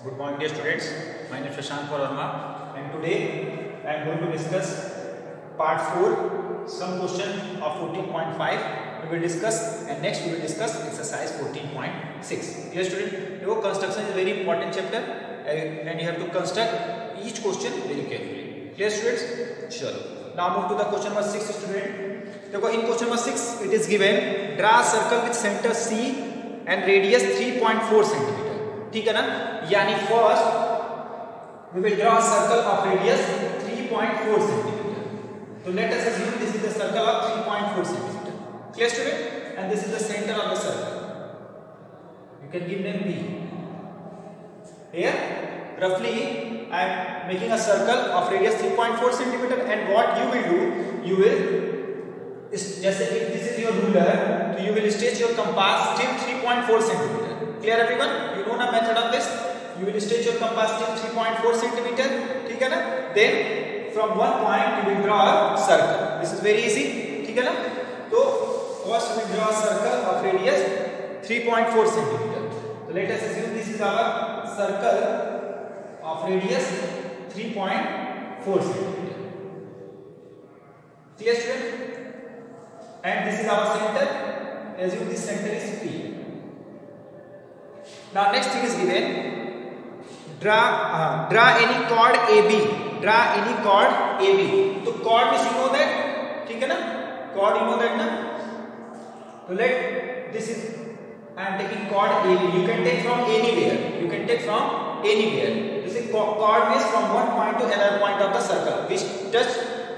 Good morning, dear students. My name is Shashank Verma, and today I am going to discuss part 4, some question of 14.5. We will discuss, and next we will discuss exercise 14.6. Dear student, your construction is a very important chapter, and you have to construct each question very carefully. Clear, students? Sure. Now move to the question number 6, student. देखो in question number 6 it is given draw a circle with center C and radius 3.4 cm. ठीक है ना? यानी first we will draw a circle of radius 3.4 cm. So let us assume this is the circle of 3.4 cm. Clear, student? And this is the center of the circle. You can give name B. Here roughly I am making a circle of radius 3.4 cm, and what you will do, you will just if this is your ruler, so you will stretch your compass till 3.4 cm. Clear, everyone? You know the method of this. You will stretch your compass till 3.4 cm. ठीक है ना? Then from one point you will draw a circle. This is very easy. ठीक है ना? तो first we draw a circle of radius 3.4 cm. So let us assume this is our circle of radius 3.4 cm. Clear, student? And this is our center. Assume this center is P. Now next thing is given. Draw any chord AB. Draw any chord AB. So chord means you know that. ठीक है ना? Chord you know that ना? So let this is I am taking chord AB. You can take from anywhere. You can take from anywhere. This is chord means from one point to another point of the circle, which touch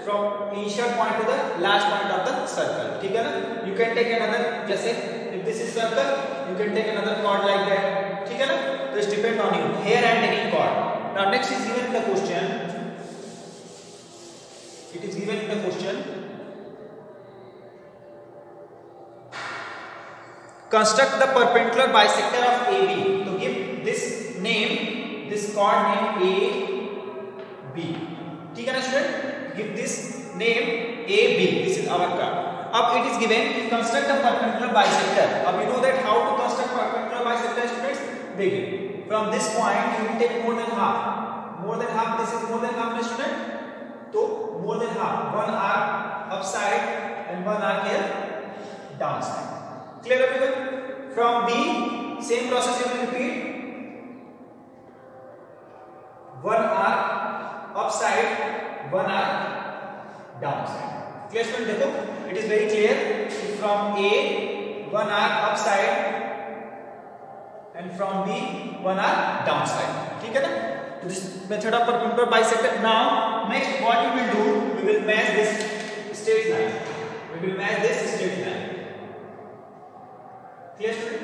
from initial point to the last point of the circle. ठीक है ना? You can take another, जैसे if this is circle, you can take another chord like that. ठीक है ना? So it depends on you. Here I am taking chord. Now next is given in the question. It is given in the question. Construct the perpendicular bisector of AB. So give this name, this chord name AB. ठीक है ना, student? Give this name AB. This is our chord. अब it is given to construct a perpendicular bisector. अब you know that how to construct perpendicular bisector, students? देखिए, from this point you will take more than half. More than half. This is more than half, student. तो more than half. One arc upside and one arc here downside. Clear, everyone? From B, same process you will repeat. One arc upside, one arc downside. Clear, student? देखो, it is very clear. From A, one arc upside, and from B, one arc downside. ठीक है ना? So this method of perpendicular bisector. Now, next what we will do? We will match this straight line. We will match this straight line. Clear, student?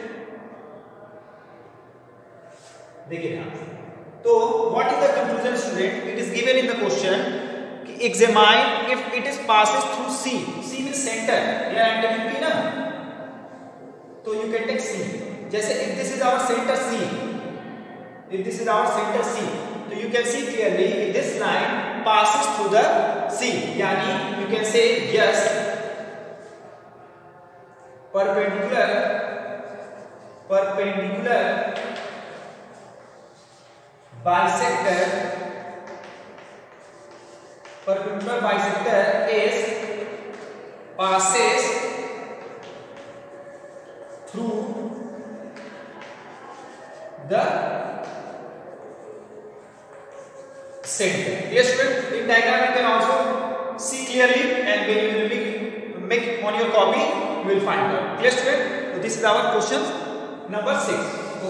देखिए यहाँ. तो what is the conclusion, student? It is given in the question. Examine if it is passes through C. C means center. Here I am taking P ना. So you can take C. जैसे if this is our center C. If this is our center C, so you can see clearly if this line passes through the C. यानी you can say yes. Perpendicular bisector is passes through the center. Yes, student. In diagram you can also see clearly, and when you will make on your copy, you will find out. Clear, student? So this is our question number 6.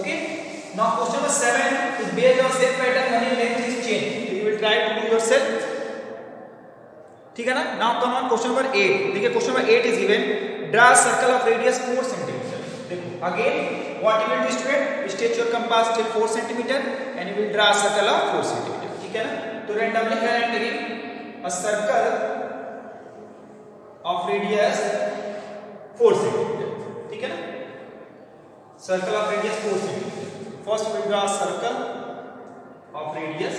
Okay. Now question number 7 is based on same pattern only length is changed. So you will try to do yourself. ठीक है ना? Now come on question number 8. देखिए question number 8 is given. Draw a circle of radius 4 cm. देखो again what you will do, student? Stretch your compass till 4 cm and you will draw a circle of 4 cm. ठीक है ना? तो randomly here I am taking a circle of radius 4 cm. ठीक है ना? Circle of radius 4 cm. First we will draw a circle of radius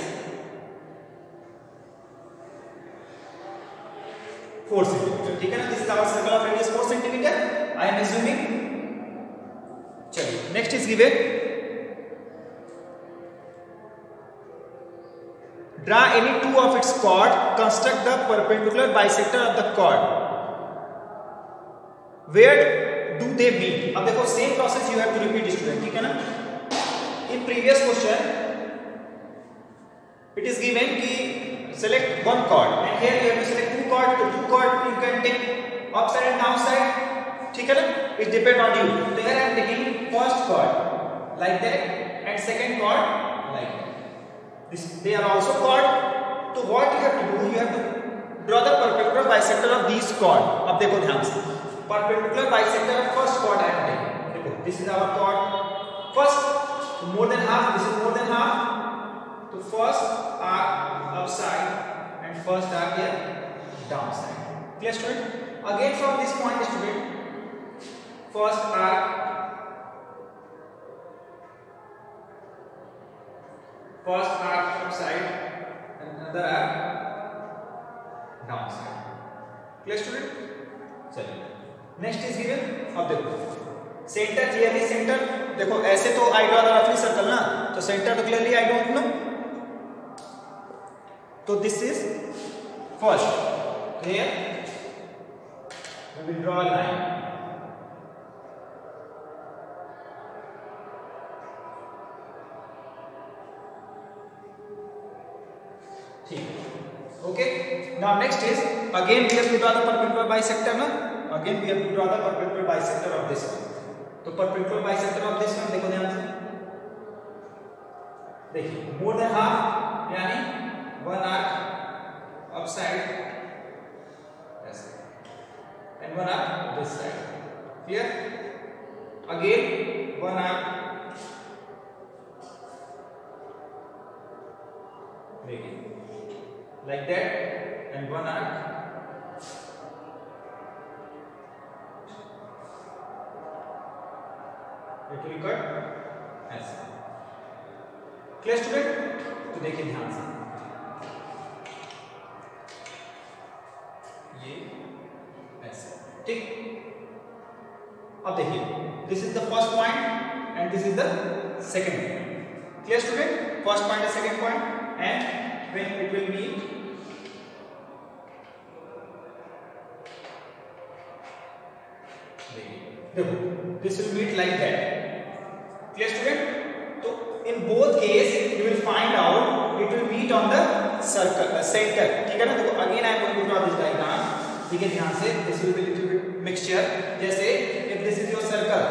4 cm. ठीक है ना? This is our circle of radius 4 cm. I am assuming. चलिए next is given Draw any two of its chord, construct the perpendicular bisector of the chord. Where do they meet? अब देखो same process you have to repeat student, ठीक है ना? In previous question it is given कि select one chord and here you have to select two chord. तो two chord you can take upside and downside, ठीक है ना? It depend on you. So here I am taking first chord like that and second chord like that. They are also chord. So what you have to do, you have to draw the perpendicular bisector of these chord. अब देखो ध्यान से, perpendicular bisector of first chord I am taking. देखो, this is our chord. First, more than half. This is more than half. So first arc upside and first arc here downside. Clear student? Again from this point, student, first arc upside and another arc downside. Clear student? चलिए next is given. अब देखो centre clearly, centre देखो ऐसे तो I draw the रफली circle ना, तो centre तो क्लियरली आई डोंट नो. तो this is first. Here we will draw a line. ठीक. Okay. Now next is again we have to draw the perpendicular bisector ना. Again we have to draw the perpendicular bisector of this one. तो perpendicular bisector of this one देखो ध्यान से. देखिए more than half यानी one arc upside ऐसे and one arc this side. Clear? Again one arc देखिए like that and one arc it will cut ऐसे. Clear student? तो देखिए ध्यान से ये ऐसे, ठीक. अब देखिए this is the first point and this is the second point. Clear student? First point and second point, and when it will meet देखो this will meet like that. Clear student? तो in both case you will find out it will meet on the circle center, ठीक है ना. देखो again I am going to draw this diagram. ठीक है ध्यान से, this will be little bit mixture. जैसे if this is your circle,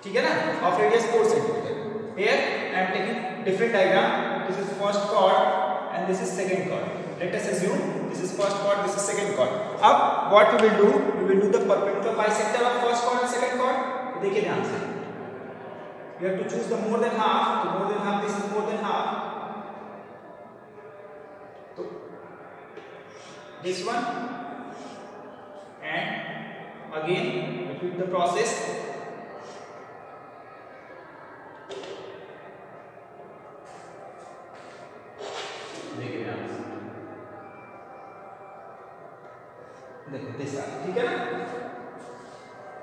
ठीक है ना, of radius 4 cm. Here I am taking different diagram. This is first chord and this is second chord. Let us assume this is first chord, this is second chord. अब what we will do? We will do the perpendicular bisector of first chord and second chord. देखिए ध्यान से. You have to choose the more than half. So more than half. This is more than half. So this one and again repeat the process. देखो this r, ठीक है ना.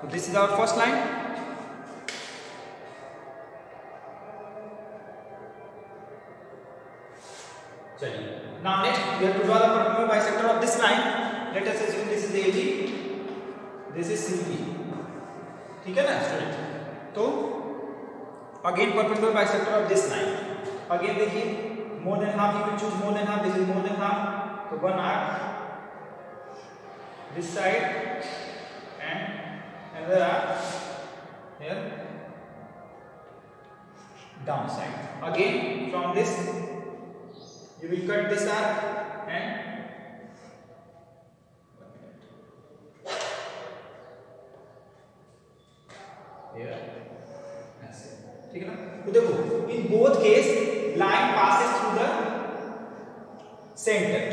तो this is our first line. चलिए now next we have to draw the perpendicular bisector of this line. Let us assume this is AB, this is CB, ठीक है ना student. तो again perpendicular bisector of this line. Again देखिए more than half, you will choose more than half. This is more than half, so one arc this side and another arc here down side. Again from this you will cut this arc and here ऐसे, ठीक है ना. तो देखो in both case line passes through the center.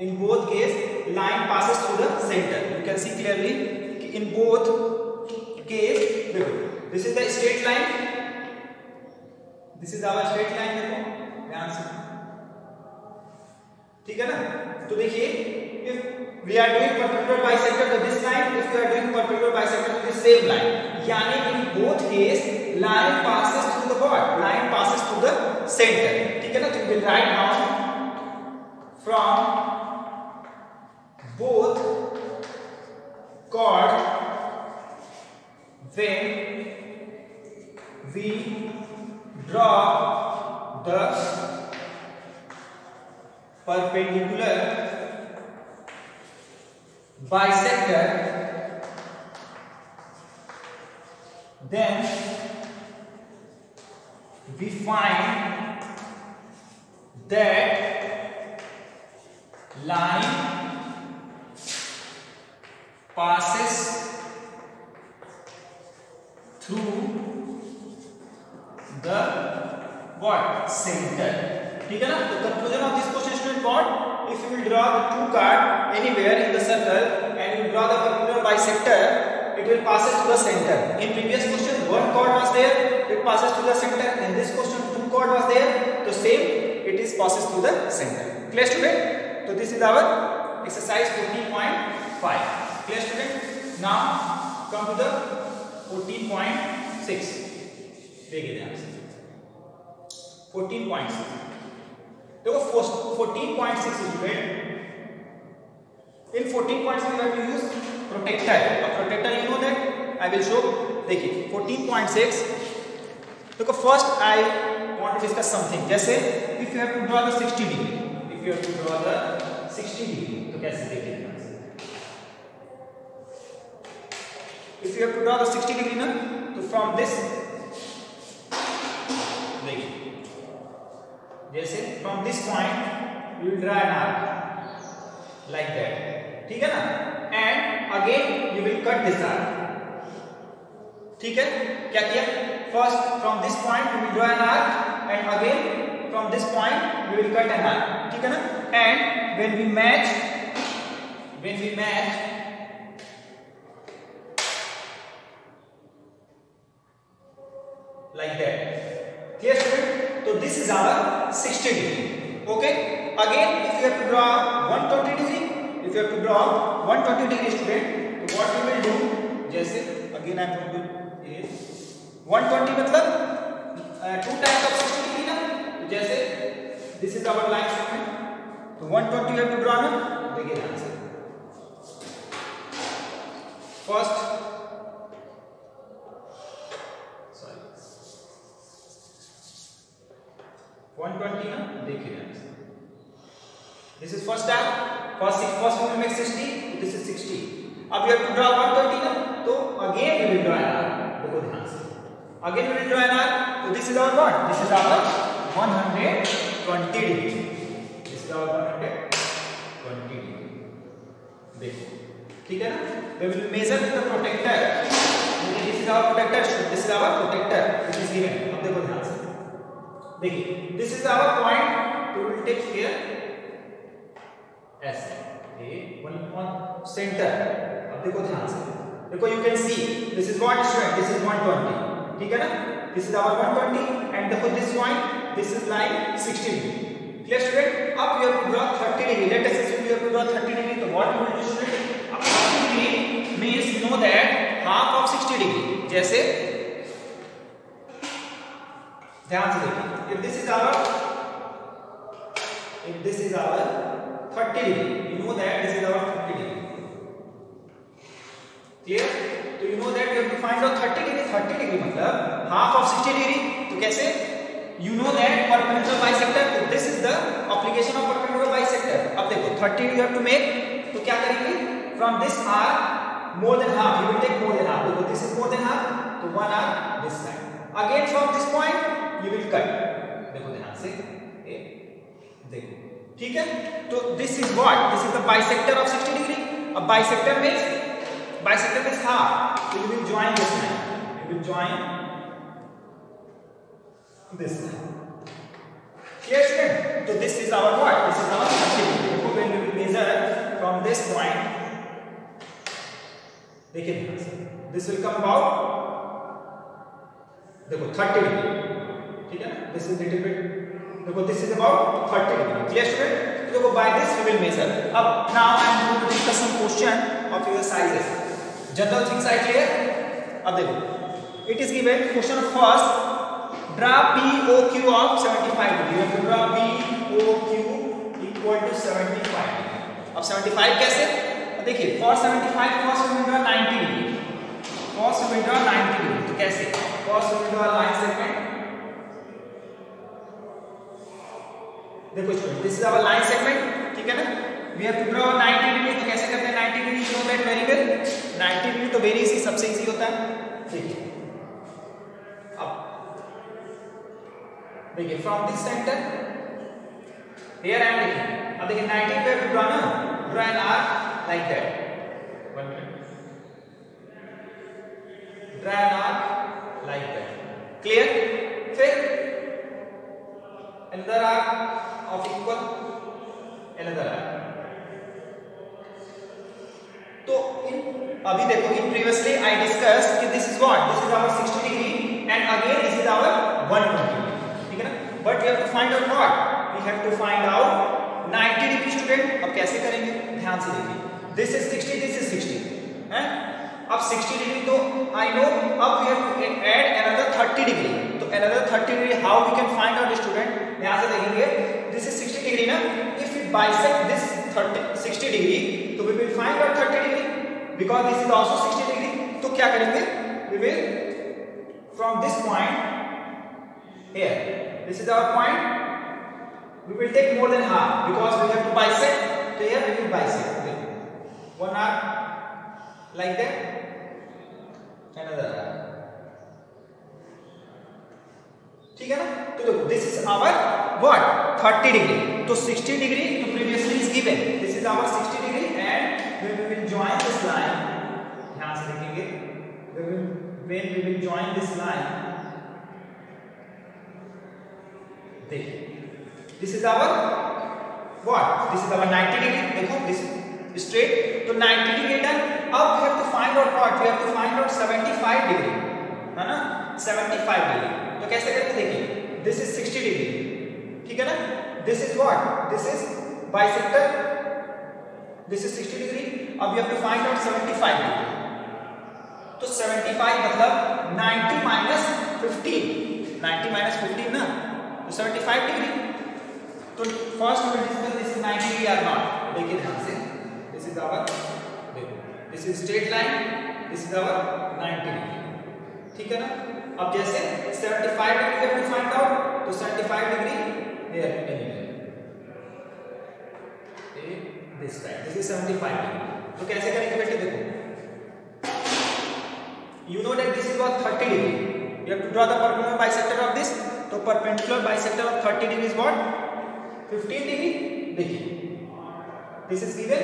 In both case line passes through the center. You can see clearly in both case. This is the straight line. This is our straight line. देखो ध्यान से, ठीक है ना. तो देखिए if we are doing perpendicular bisector to this line, if we are doing perpendicular bisector to this same line, यानी in both case line passes through the what? Line passes through the center. ठीक है ना? तो you will write down from both chord when we draw the perpendicular bisector, then we find that line passes through the what? Center. ठीक है ना? तो conclusion of this question student what? If you will draw the two card anywhere in the circle and you draw the perpendicular bisector, it will pass through the center. In previous question, one chord was there, it passes through the center. In this question, two chord was there, so same, it is passes through the center. Clear student? So this is our exercise 14.5. Clear student? Now come to the 14.6. देखिए ध्यान से 14.6. देखो 14.6 student. In 14.6 we have to use protector. A protector, you know that. I will show. देखिए 14.6. देखो first I want to discuss something. जैसे if you have to draw the 60 degree. If you have to draw the 60 degree, तो कैसे देखिए? If you have to draw the 60 degree ना, तो from this देखिए जैसे from this point you will draw an arc like that. ठीक है ना? And again you will cut this arc. ठीक है? क्या किया? First from this point you will draw an arc and again from this point you will cut an arc. ठीक है ना? And when we match like that. Clear student? So this is our 60 degree. Okay? Again if you have to draw 120 degree, if you have to draw 120 degree student, so what you will do? जैसे again I am going to 120 मतलब 2 times of 60 degree ना, तो जैसे this is our line segment, तो 120 you have to draw ना, देखिए ध्यान से first 120 ना, देखिए ध्यान से this is first step. First we will make 60, this is 60. अब you have to draw 120 ना, तो again we will draw an arc. देखो ध्यान से again we will draw an arc. So this is our what? This is our 120 degree. This is our 120 degree. देखो ठीक है ना? We will measure with the protector. This is our protector. This is our protector. This is given. अब देखो ध्यान से देखिए this is our point. We will take here S A one on center. अब देखो ध्यान से देखो you can see this is what student, this is 120. ठीक है ना? This is our 120 and देखो this point, this is line 60 degree. Clear student? Up you have to draw 30 degree. Let us assume you have to draw 30 degree. So what you will do student? 30 degree means you know that half of 60 degree. जैसे ध्यान से देखिए if this is our 30 degree, you know that this is our 30 degree. Clear? So you know that you have to find out 30 degree. 30 degree मतलब half of 60 degree. तो कैसे? You know that perpendicular bisector. So this is the application of perpendicular bisector. अब देखो 30 you have to make. तो क्या करेंगे? From this arc more than half. You will take more than half. देखो this is more than half. तो one arc this side. Again from this point you will cut. देखो ध्यान से देखो ठीक है? तो this is what? This is the bisector of 60 degree. अब bisector means half. So you will join this line. You will join this line. Clear student? So this is our what? This is our 30 degree. So when we will measure from this point, देखिए this will come about देखो 30 degree. ठीक है ना? This is little bit देखो this is about 30 degree. Clear student? So देखो by this we will measure. अब now I am going to discuss some question of your sizes. General things are clear. अब देखो it is given question first draw POQ of 75 degree. Draw POQ equal to 75 degree. अब 75 कैसे? देखिए for 75 first we draw 90 degree. First we draw 90 degree. तो कैसे? First we draw line segment. देखो student, this is our line segment, ठीक है ना? We have to draw 90 degree. तो कैसे करते हैं 90 degree? You know that very well. 90 degree तो वेरी इजी, सबसे इजी होता है। देखिए अब देखिए from this centre here I am taking. अब देखिए 90 पे ड्रा ना, draw an arc like that. 1 minute, draw an arc like that. Clear? फिर another arc of equal another arc। तो अभी देखो इन प्रीवियसली आई डिस्कस कि this is what, this is our 60 degree and again this is our 120 degree, ठीक है ना? But we have to find out what, we have to find out 90 degree. Student अब कैसे करेंगे? ध्यान से देखिए, दिस इज 60, दिस इज 60 है। अब 60 डिग्री तो आई नो, अब we have to add another 30 degree. तो another 30 degree how we can find out? Student यहां से देखेंगे, दिस इज 60 डिग्री ना, if we bisect this 60 degree तो we will find out 30 degree because this is also 60 degree. तो क्या करेंगे? We will from this point here, this is our point, we will take more than half because we have to bisect. तो here we will bisect 1 arc like that, another arc, ठीक है ना? तो देखो this is our what 30 degree. तो 60 degree तो previously is given, this is our 60 degree and when we will join this line, ध्यान से देखेंगे, when we will join this line, देखिए this is our what, this is our 90 degree. देखो this straight, तो 90 degree done. अब we have to find out what, we have to find out 75 degree, है ना? 75 degree तो कैसे करेंगे? देखिए दिस इज 60 डिग्री, ठीक है ना? This is what, this is bisector, this is 60 degree. अब you have to find out 75 degree. तो 75 मतलब 90 माइनस 15, 90 माइनस 15 ना, तो 75 डिग्री। तो first we will discuss this is 90 degree और नॉट। देखिए ध्यान से, दिस इज आवर, देखो this is straight line, this is our 90 degree, ठीक है ना? अब जैसे 75 degree have to find out, तो 75 degree here anywhere, this side, this is 75 degree. तो कैसे करेंगे बेटे? देखो you know that this is what 30 degree, you have to draw the perpendicular bisector of this. तो perpendicular bisector of 30 degree is what 15 degree. देखिए this is given,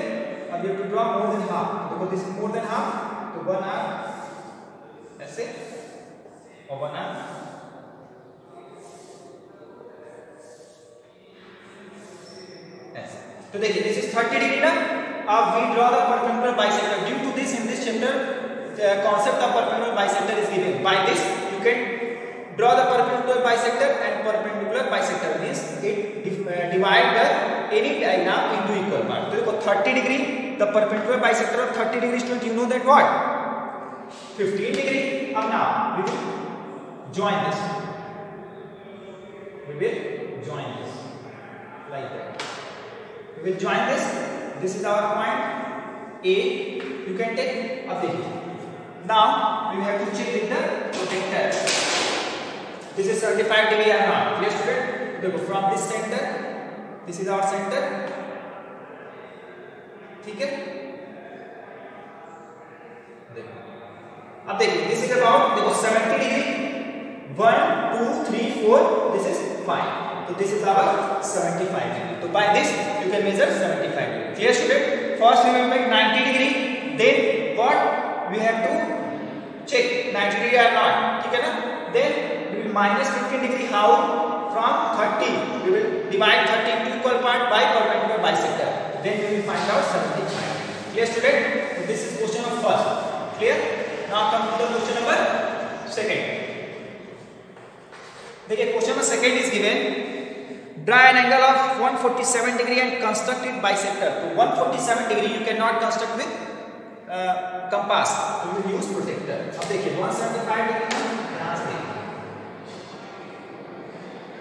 अब you have to draw more than half. देखो this is more than half, तो 1 arc ऐसे और 1 arc ऐसे। तो देखिए दिस इज 30 डिग्री ना। अब we draw the perpendicular bisector. Due to this in this chapter concept of perpendicular bisector is given. By this you can draw the perpendicular bisector, and perpendicular bisector means it divide the any diagram into equal parts. तो देखो 30 degree, the perpendicular bisector of 30 degree, student you know that what 15 degree. अब now we will join this, we will join this like that, we will join this, this is our point A, you can take। अब देखिए now we have to check with the protector, this is 75 degree or not। Clear student? देखो from this center, this is our center, ठीक है? देखो अब देखिए this is about, देखो 70 degree, 1 2 3 4, this is 5, तो दिस इज आवर 75 डिग्री। तो by this you can measure 75 degree. Clear student? First we will make 90 degree, then what we have to check 90 degree or not, ठीक है ना? Then we will minus 15 degree, how? From 30 we will divide 30 into equal part by perpendicular bisector, then we will find out 75. Clear student? So this is question of first. Clear? Now come to the question number second. देखिए question number second is given, draw an angle of 147 degree and construct it bisector. तो 147 degree you cannot construct with compass, we will use protector। अब देखिए 175 degree, यहाँ से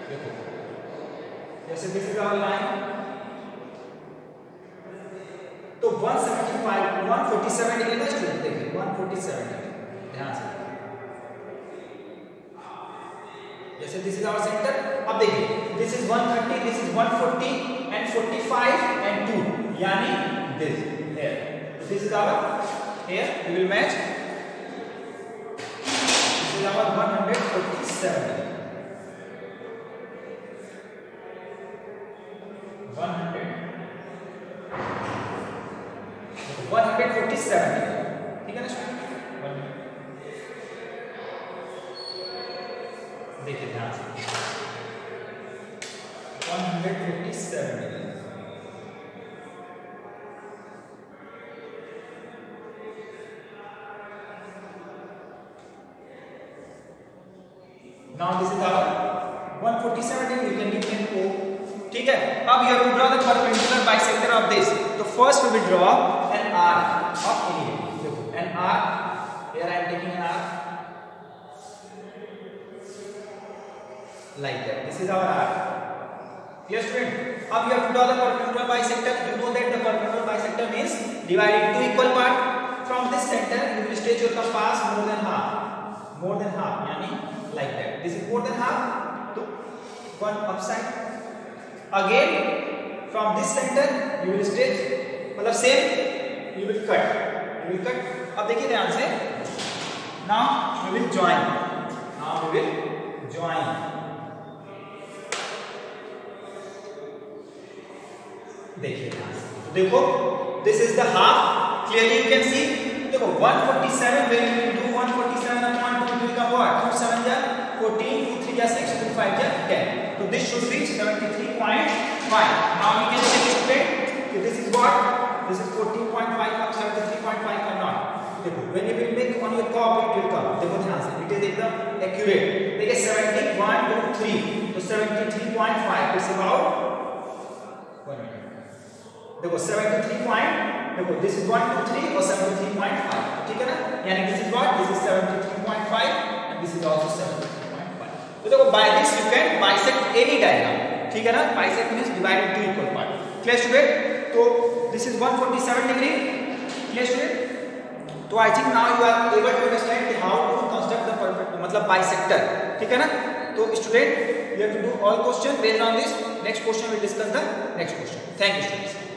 देखो जैसे this is our line, तो 147 degree में स्टूडेंट देखिए 147 डिग्री, ध्यान से। जैसे दिस इज आवर सेंटर, अब देखिए this is 130, this is 140 and 45 and 2, यानी this here, this is our here, we will match, this is our 147 degree, 147 degree, ठीक है ना स्टूडेंट। देखिए ध्यान से 157 degree, now this is our 147 degree, you can define O, ठीक है। अब you have to draw the perpendicular bisector of this, तो first we will draw an arc of any, देखो an arc, here I am taking an arc like that, this is our arc, yes student। अब you have to draw the perpendicular bisector, you know that the perpendicular bisector means dividing two equal part, from this center you will stretch your compass more than half, यानी like that, this is more than half, तो one upside, again from this center you will stretch, मतलब same you will cut, अब देखिए ध्यान से, now we will join, देखिए ध्यान से, तो देखो this is the half, clearly you can see, देखो 147, when you will do 147 upon 2 will become what, 2 7 ja 14, 2 3 ja 6, 2 5 ja 10, so this should reach 73.5, now you can see student, this is what, this is 14.5 or 73.5 or not, देखो when you will make on your copy it will come, देखो ध्यान से, it is एकदम accurate, देखिए 71 to 3, तो 73.5, it's about 1 minute, देखो 73 point, देखो this is 1 2 3 और 73.5, ठीक है ना, यानी this is what, this is 73.5 and this is also 73.5, तो देखो by this you can bisect any diagram, ठीक है ना, bisect means divided two equal part, clear student। तो this is 147 degree, clear student। तो I think now you are able to understand how to construct the perfect, मतलब bisector, ठीक है ना। तो student you have to do all question based on this, next question we will discuss the next question, thank you students।